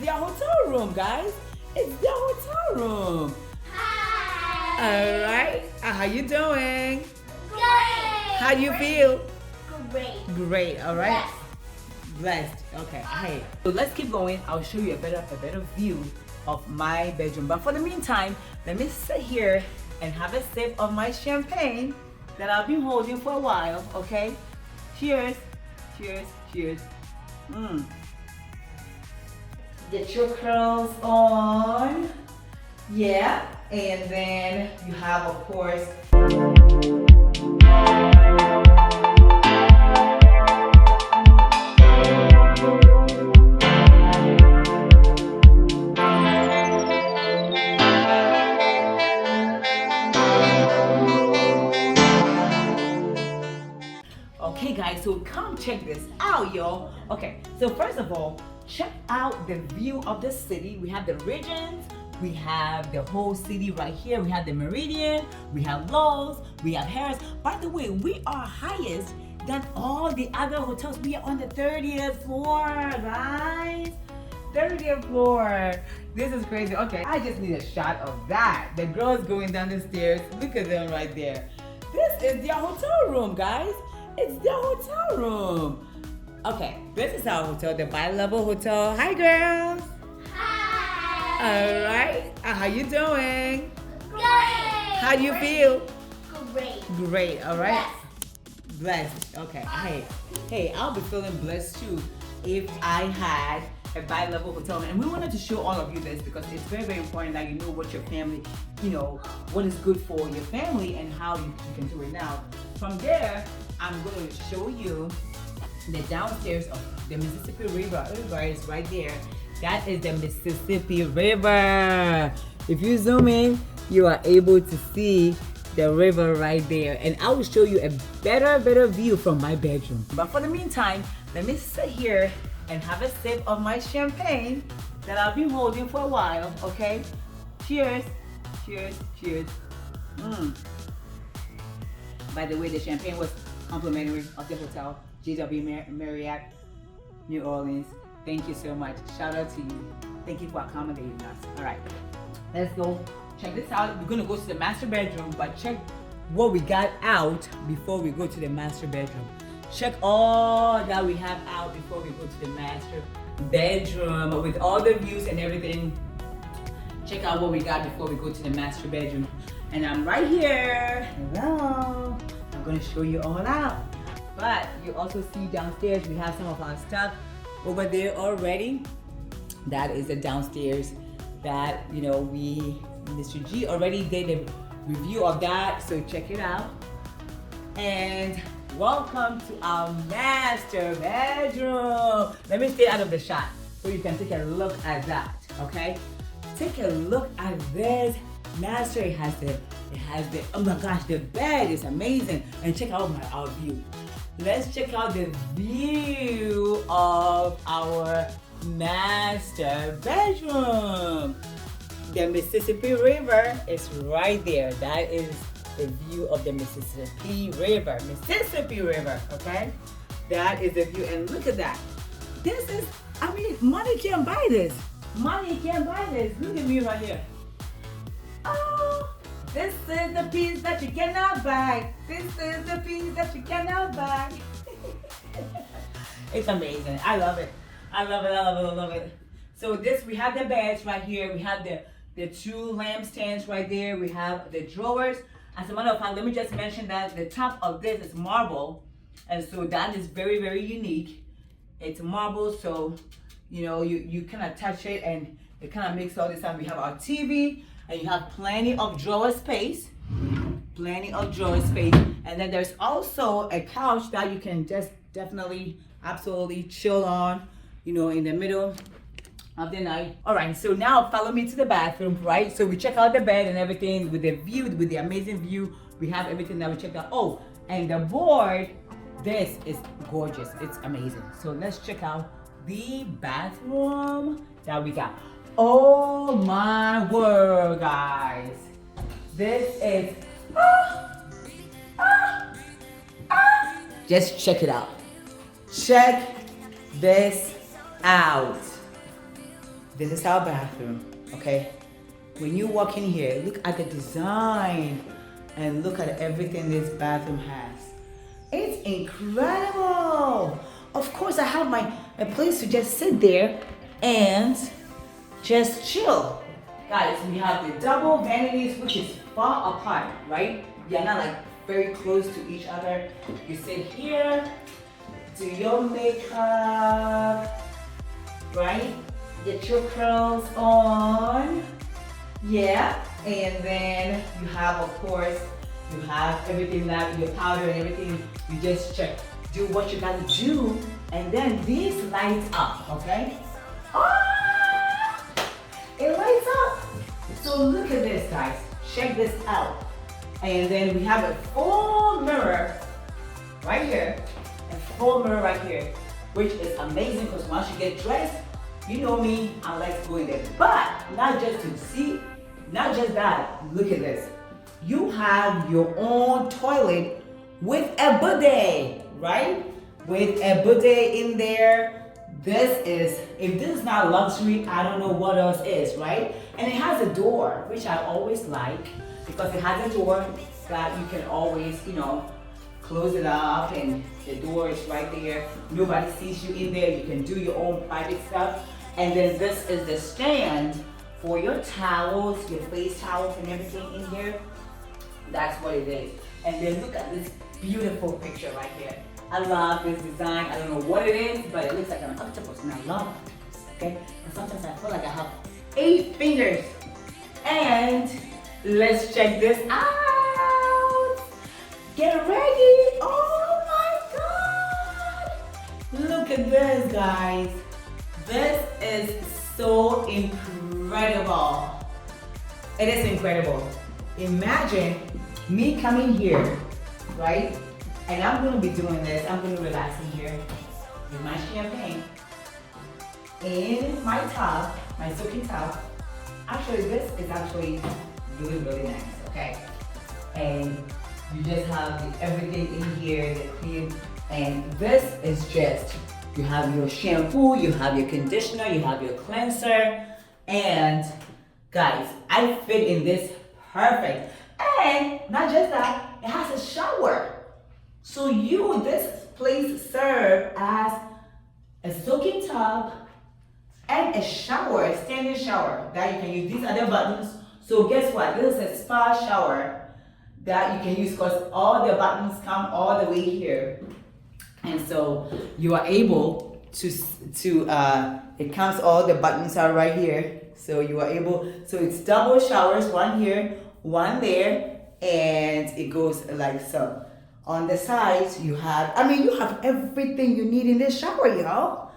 their hotel room, guys. It's their hotel room. Hi. All right. How you doing? Great. How do you feel? Great. Great. All right. Yes. Blessed. Okay. Hey. So let's keep going. I'll show you a better view of my bedroom. But for the meantime, let me sit here and have a sip of my champagne that I've been holding for a while. Okay. Cheers. Cheers. Cheers. Get your curls on. Yeah. And then you have, of course, okay guys, so come check this out, y'all. Okay, so first of all, check out the view of the city. We have the regions, we have the whole city right here. We have the Meridian, we have Lowe's, we have Harris. By the way, we are highest than all the other hotels. We are on the 30th floor, guys. 30th floor. This is crazy. Okay, I just need a shot of that. The girls going down the stairs. Look at them right there. This is their hotel room, guys. It's their hotel room. Okay, this is our hotel, the bi-level hotel. Hi, girls. Hi. All right. How you doing? Great. How do you feel? Great. Great. All right. Yes. Blessed. Okay. Hey, I'll be feeling blessed too if I had a bi-level hotel. And we wanted to show all of you this because it's very, very important that you know what your family, what is good for your family and how you can do it. Now, from there, I'm going to show you the downstairs of the Mississippi River. River is right there. That is the Mississippi River. If you zoom in, you are able to see the river right there. And I will show you a better view from my bedroom. But for the meantime, let me sit here and have a sip of my champagne that I've been holding for a while, okay? Cheers, cheers, cheers. By the way, the champagne was complimentary of the hotel, JJW Marriott, New Orleans. Thank you so much. Shout out to you. Thank you for accommodating us. All right, let's go. Check this out. We're gonna go to the master bedroom, but check what we got out before we go to the master bedroom. Check all that we have out before we go to the master bedroom with all the views and everything. Check out what we got before we go to the master bedroom. And I'm right here. Hello. I'm gonna show you all out. But you also see downstairs we have some of our stuff over there already. That is the downstairs that Mr. G already did a review of that. So check it out. And welcome to our master bedroom. Let me stay out of the shot so you can take a look at that, okay? Take a look at this master. It has the, oh my gosh, the bed is amazing. And check out our view. Let's check out the view of our master bedroom. The Mississippi River is right there. That is the view of the Mississippi River. Mississippi River, okay? That is the view, and look at that. This is, money can't buy this. Money can't buy this. Look at me right here. Oh, this is the piece that you cannot buy. This is the piece that you cannot buy. It's amazing. I love it. I love it. I love it. I love it. So we have the beds right here. We have the two lampstands right there. We have the drawers. As a matter of fact, let me just mention that the top of this is marble. And so that is very, very unique. It's marble, so you kind of touch it and it kind of makes all this sound. We have our TV and you have plenty of drawer space. Plenty of drawer space. And then there's also a couch that you can just definitely, absolutely chill on, in the middle of the night. All right, so now follow me to the bathroom, right? So we check out the bed and everything with the view, with the amazing view. We have everything that we checked out. Oh, and the board, this is gorgeous. It's amazing. So let's check out the bathroom that we got. Oh my word, guys. This is, just check it out. Check this out. This is our bathroom, okay? When you walk in here, look at the design and look at everything this bathroom has. It's incredible. Of course, I have a place to just sit there and just chill. Guys, we have the double vanities, which is far apart, right? They're not like very close to each other. You sit here, do your makeup, right? Get your curls on. Yeah, and then you have, of course, you have everything that your powder and everything. You just check, do what you gotta do, and then these lights up, okay? Ah, it lights up. So look at this, guys. Check this out. And then we have a full mirror right here, a full mirror right here, which is amazing because once you get dressed, you know me, I like to go in there. But not just to see, not just that, look at this. You have your own toilet with a bidet, right? With a bidet in there. This is, if this is not luxury, I don't know what else is, right? And it has a door, which I always like because it has a door that you can always, you know, close it up and the door is right there. Nobody sees you in there. You can do your own private stuff. And then this is the stand for your towels, your face towels and everything in here. That's what it is. And then look at this beautiful picture right here. I love this design. I don't know what it is, but it looks like an octopus and I love octopus, okay? And sometimes I feel like I have 8 fingers. And let's check this out. Get ready. Oh my God. Look at this, guys. This is so incredible. It is incredible. Imagine me coming here, right? And I'm gonna be doing this. I'm gonna relax in here with my champagne in my tub, my soaking tub. Actually, this is actually really, really nice, okay? And you just have everything in here, the cream, and this is just, you have your shampoo, you have your conditioner, you have your cleanser, and guys, I fit in this perfect. And not just that, it has a shower. So this place serve as a soaking tub and a shower, a standing shower that you can use. These are the buttons. So guess what? This is a spa shower that you can use because all the buttons come all the way here. And so you are able it comes, all the buttons are right here. So you are able, so it's double showers, one here, one there, and it goes like so. On the sides, you have everything you need in this shower, y'all.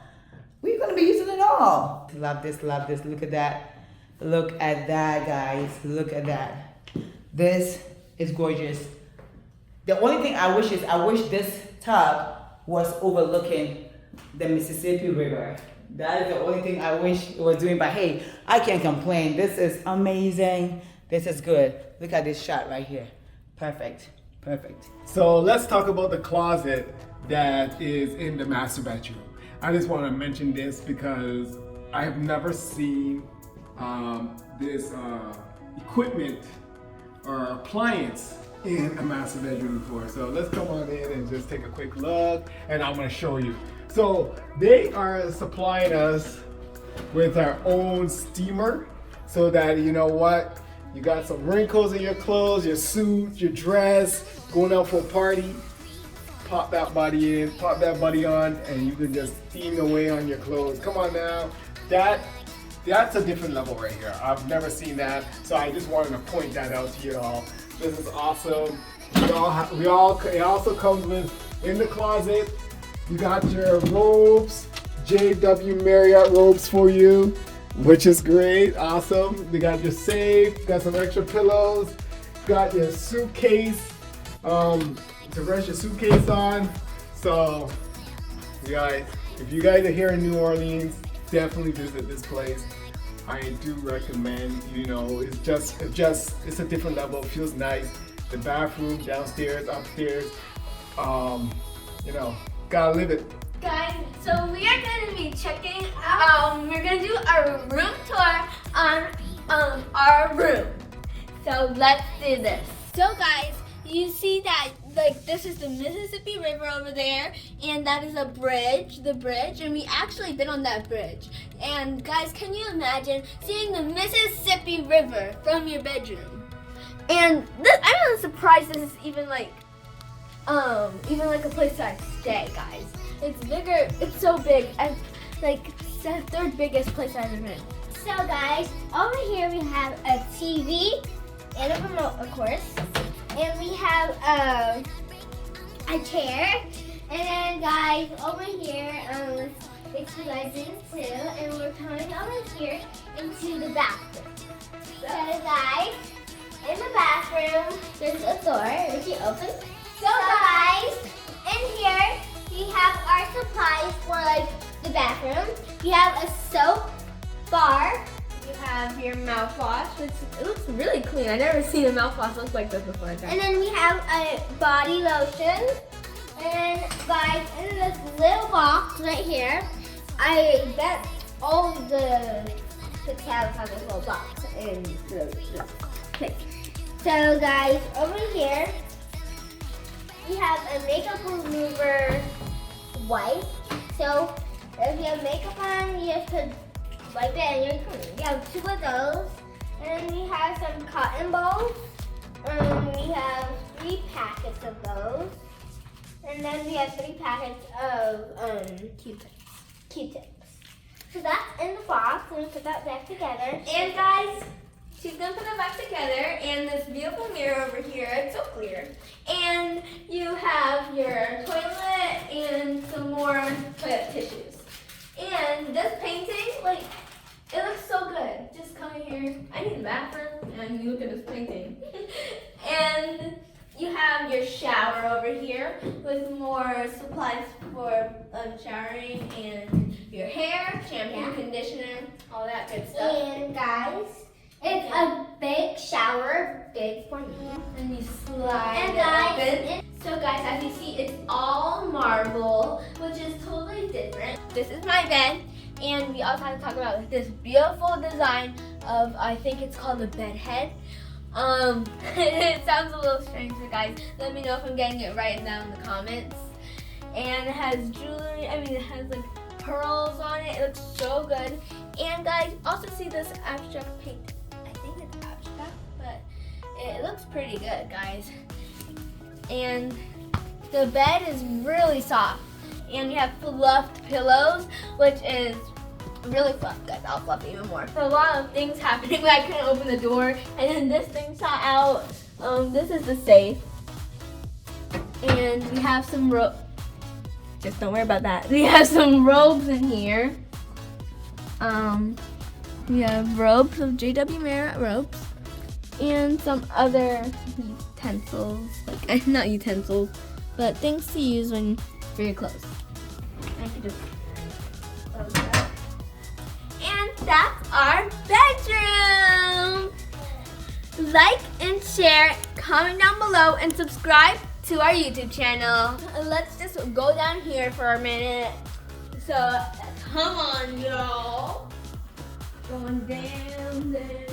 We're gonna be using it all. Love this, love this. Look at that. Look at that, guys. Look at that. This is gorgeous. The only thing I wish this tub was overlooking the Mississippi River. That is the only thing I wish it was doing, but hey, I can't complain. This is amazing. This is good. Look at this shot right here. Perfect. Perfect. So let's talk about the closet that is in the master bedroom. I just want to mention this because I have never seen this equipment or appliance in a master bedroom before. So let's come on in and just take a quick look, and I'm going to show you. So they are supplying us with our own steamer so that, you know what, you got some wrinkles in your clothes, your suit, your dress, going out for a party, pop that body in, pop that body on, and you can just steam away on your clothes. Come on now. That's a different level right here. I've never seen that, so I just wanted to point that out to you all. This is awesome. It also comes with, in the closet, you got your robes, JJW Marriott robes for you, which is great, awesome. You got your safe, got some extra pillows, got your suitcase, to rest your suitcase on. So, you guys, if you guys are here in New Orleans, definitely visit this place. I do recommend, you know, it's a different level, it feels nice. The bathroom, downstairs, upstairs, you know, gotta live it. Guys, so we are going to be checking out, we're going to do a room tour on our room. So let's do this. So guys, you see that like this is the Mississippi River over there, and that is a bridge, the bridge, and we actually been on that bridge. And guys, can you imagine seeing the Mississippi River from your bedroom? And this, I'm really surprised this is even like a place to stay, guys. It's bigger, it's so big, and like it's the third biggest place I've ever been. So guys, over here we have a TV and a remote, of course. And we have a chair. And then guys, over here, it's you guys in too. And we're coming over here into the bathroom. So guys, in the bathroom, there's a door which you open. So guys, in here, we have our supplies for like the bathroom. We have a soap bar. You have your mouthwash, which it looks really clean. I've never seen a mouthwash look like this before. And then we have a body lotion. And guys, in this little box right here, I bet all the tabs have this little box. And so guys, over here, we have a makeup remover wipe. So if you have makeup on, you just put wipe it and you're clean. We have 2 of those. And we have some cotton balls. We have 3 packets of those. And then we have 3 packets of Q-tips. So that's in the box. And we put that back together. And guys, she's gonna put it back together, and this beautiful mirror over here, it's so clear. And you have your toilet and some more toilet tissues. And this painting, like, it looks so good. Just come in here. I need the bathroom, and you look at this painting. And you have your shower over here with more supplies for showering and your hair, shampoo, conditioner, all that good stuff. And guys, it's a big shower, big for me. And you slide And it guys, open. So guys, as you see, it's all marble, which is totally different. This is my bed, and we also have to talk about this beautiful design of, I think it's called a bed head. It sounds a little strange, so guys, let me know if I'm getting it right down in the comments. And it has jewelry, it has like pearls on it. It looks so good. And guys, also see this abstract paint. I think it's abstract, but it looks pretty good, guys. And the bed is really soft. And you have fluffed pillows, which is really fluff, guys. I'll fluff even more. So a lot of things happening. I couldn't open the door, and then this thing shot out. This is the safe, and we have some just don't worry about that. We have some robes in here. We have robes of JW Marriott robes, and some other utensils, like not utensils, but things to use when for your clothes. I could just close that. And that's our bedroom. Like and share, comment down below, and subscribe to our YouTube channel. Let's just go down here for a minute. So come on, y'all. Going down there.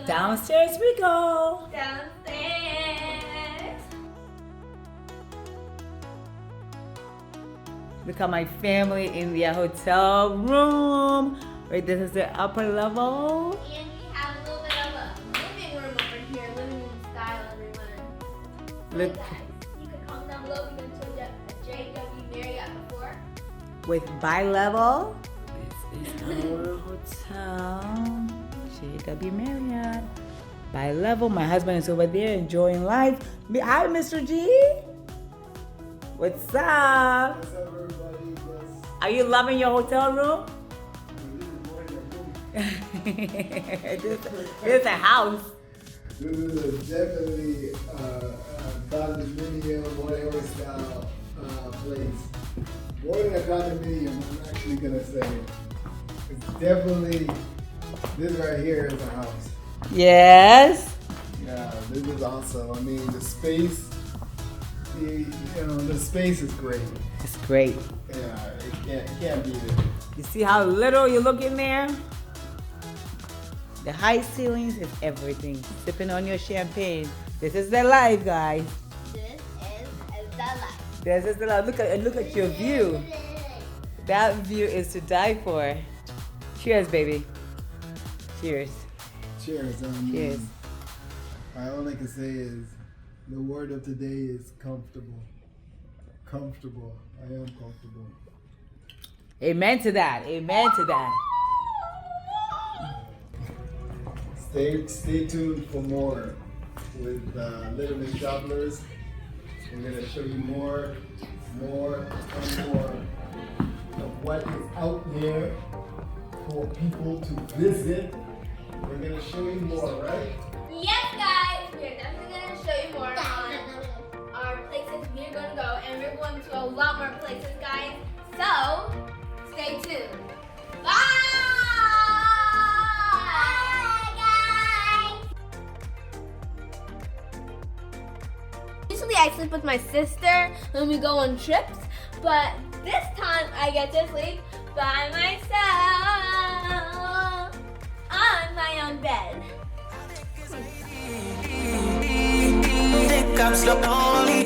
Downstairs we go. Downstairs. Look at my family in their hotel room. Wait, this is the upper level. And we have a little bit of a living room over here, living room style, everyone. Look. Guys, you can comment down below if you've been to a JW Marriott before. With bi-level. This is our hotel. JW Marriott. Bi-level. My husband is over there enjoying life. Hi, Mr. G. What's up? What's up, everybody? Are you loving your hotel room? This is a house. This is definitely condominium, whatever style place. More than a condominium, I'm actually gonna say. It's definitely, this right here is a house. Yes. Yeah, this is awesome. I mean, the space the space is great. It's great. Yeah, it can't beat it. You see how little you look in there? The high ceilings is everything. Sipping on your champagne. This is the life, guys. This is the life. This is the life. Look at your view. That view is to die for. Cheers, baby. Cheers. Cheers. Cheers. All I can say is the word of today is comfortable. Comfortable. I am comfortable. Amen to that. Amen to that. Stay tuned for more with Little Miss Travelers. We're gonna show you more of what is out there for people to visit. We're gonna show you more, right? Yes, guys, we're definitely going to show you more on our places we're going to go, and we're going to a lot more places, guys. So, stay tuned. Bye! Usually I sleep with my sister when we go on trips, but this time I get to sleep by myself on my own bed. Think I'm slowly